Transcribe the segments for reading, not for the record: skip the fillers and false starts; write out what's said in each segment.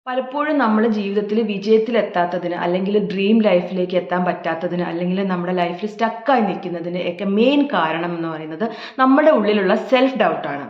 പലപ്പോഴും നമ്മൾ ജീവിതത്തിൽ വിജയത്തിലെത്താത്തതിന് അല്ലെങ്കിൽ ഡ്രീം ലൈഫിലേക്ക് എത്താൻ പറ്റാത്തതിന് അല്ലെങ്കിൽ നമ്മുടെ ലൈഫിൽ സ്റ്റക്കായി നിൽക്കുന്നതിന് ഒക്കെ മെയിൻ കാരണം എന്ന് പറയുന്നത് നമ്മുടെ ഉള്ളിലുള്ള സെൽഫ് ഡൗട്ടാണ്.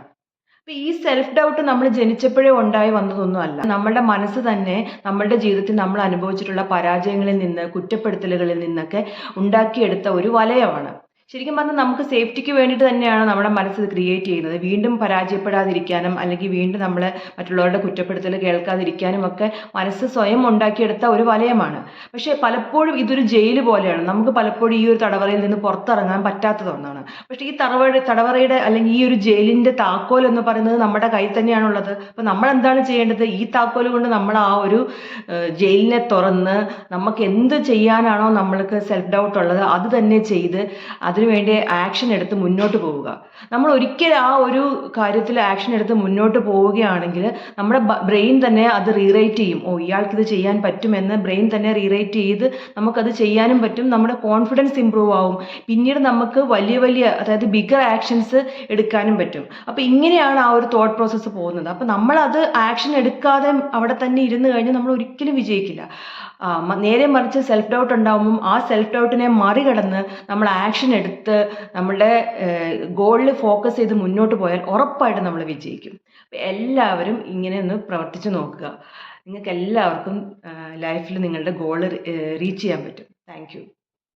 അപ്പോൾ ഈ സെൽഫ് ഡൗട്ട് നമ്മൾ ജനിച്ചപ്പോഴേ ഉണ്ടായി വന്നതൊന്നും അല്ല. നമ്മുടെ മനസ്സ് തന്നെ നമ്മളുടെ ജീവിതത്തിൽ നമ്മൾ അനുഭവിച്ചിട്ടുള്ള പരാജയങ്ങളിൽ നിന്ന്, കുറ്റപ്പെടുത്തലുകളിൽ നിന്നൊക്കെ ഉണ്ടാക്കിയെടുത്ത ഒരു വലയമാണ്. ശരിക്കും പറഞ്ഞാൽ നമുക്ക് സേഫ്റ്റിക്ക് വേണ്ടിയിട്ട് തന്നെയാണ് നമ്മുടെ മനസ്സ് ഇത് ക്രിയേറ്റ് ചെയ്യുന്നത്. വീണ്ടും പരാജയപ്പെടാതിരിക്കാനും അല്ലെങ്കിൽ വീണ്ടും നമ്മൾ മറ്റുള്ളവരുടെ കുറ്റപ്പെടുത്തൽ കേൾക്കാതിരിക്കാനും ഒക്കെ മനസ്സ് സ്വയം ഉണ്ടാക്കിയെടുത്ത ഒരു വലയമാണ്. പക്ഷേ പലപ്പോഴും ഇതൊരു ജയിൽ പോലെയാണ്. നമുക്ക് പലപ്പോഴും ഈ ഒരു തടവറയിൽ നിന്ന് പുറത്തിറങ്ങാൻ പറ്റാത്തത് ഒന്നാണ്. പക്ഷേ ഈ തടവറയുടെ അല്ലെങ്കിൽ ഈ ഒരു ജയിലിൻ്റെ താക്കോൽ എന്ന് പറയുന്നത് നമ്മുടെ കയ്യിൽ തന്നെയാണുള്ളത്. അപ്പോൾ നമ്മൾ എന്താണ് ചെയ്യേണ്ടത്? ഈ താക്കോൽ കൊണ്ട് നമ്മൾ ആ ഒരു ജയിലിനെ തുറന്ന് നമുക്ക് എന്ത് ചെയ്യാനാണോ നമ്മൾക്ക് സെൽഫ് ഡൗട്ട് ഉള്ളത് അത് തന്നെ ചെയ്ത് അതിനുവേണ്ടി ആക്ഷൻ എടുത്ത് മുന്നോട്ട് പോവുക. നമ്മൾ ഒരിക്കലും ആ ഒരു കാര്യത്തിൽ ആക്ഷൻ എടുത്ത് മുന്നോട്ട് പോവുകയാണെങ്കിൽ നമ്മുടെ ബ്രെയിൻ തന്നെ അത് റീറൈറ്റ് ചെയ്യും. ഇയാൾക്കിത് ചെയ്യാൻ പറ്റുമെന്ന് ബ്രെയിൻ തന്നെ റീറൈറ്റ് ചെയ്ത് നമുക്കത് ചെയ്യാനും പറ്റും. നമ്മുടെ കോൺഫിഡൻസ് ഇമ്പ്രൂവ് ആവും. പിന്നീട് നമുക്ക് വലിയ വലിയ അതായത് ബിഗർ ആക്ഷൻസ് എടുക്കാനും പറ്റും. അപ്പോൾ ഇങ്ങനെയാണ് ആ ഒരു തോട്ട് പ്രോസസ്സ് പോകുന്നത്. അപ്പോൾ നമ്മളത് ആക്ഷൻ എടുക്കാതെ അവിടെ തന്നെ ഇരുന്ന് കഴിഞ്ഞാൽ നമ്മൾ ഒരിക്കലും വിജയിക്കില്ല. നേരെ മറിച്ച് സെൽഫ് ഡൗട്ട് ഉണ്ടാകുമ്പം ആ സെൽഫ് ഡൗട്ടിനെ മറികടന്ന് നമ്മൾ ആക്ഷൻ എടുത്ത് നമ്മളുടെ ഗോളിൽ ഫോക്കസ് ചെയ്ത് മുന്നോട്ട് പോയാൽ ഉറപ്പായിട്ടും നമ്മൾ വിജയിക്കും. എല്ലാവരും ഇങ്ങനെ ഒന്ന് പ്രവർത്തിച്ച് നോക്കുക. നിങ്ങൾക്ക് എല്ലാവർക്കും ലൈഫിൽ നിങ്ങളുടെ ഗോൾ റീച്ച് ചെയ്യാൻ പറ്റും. Thank you.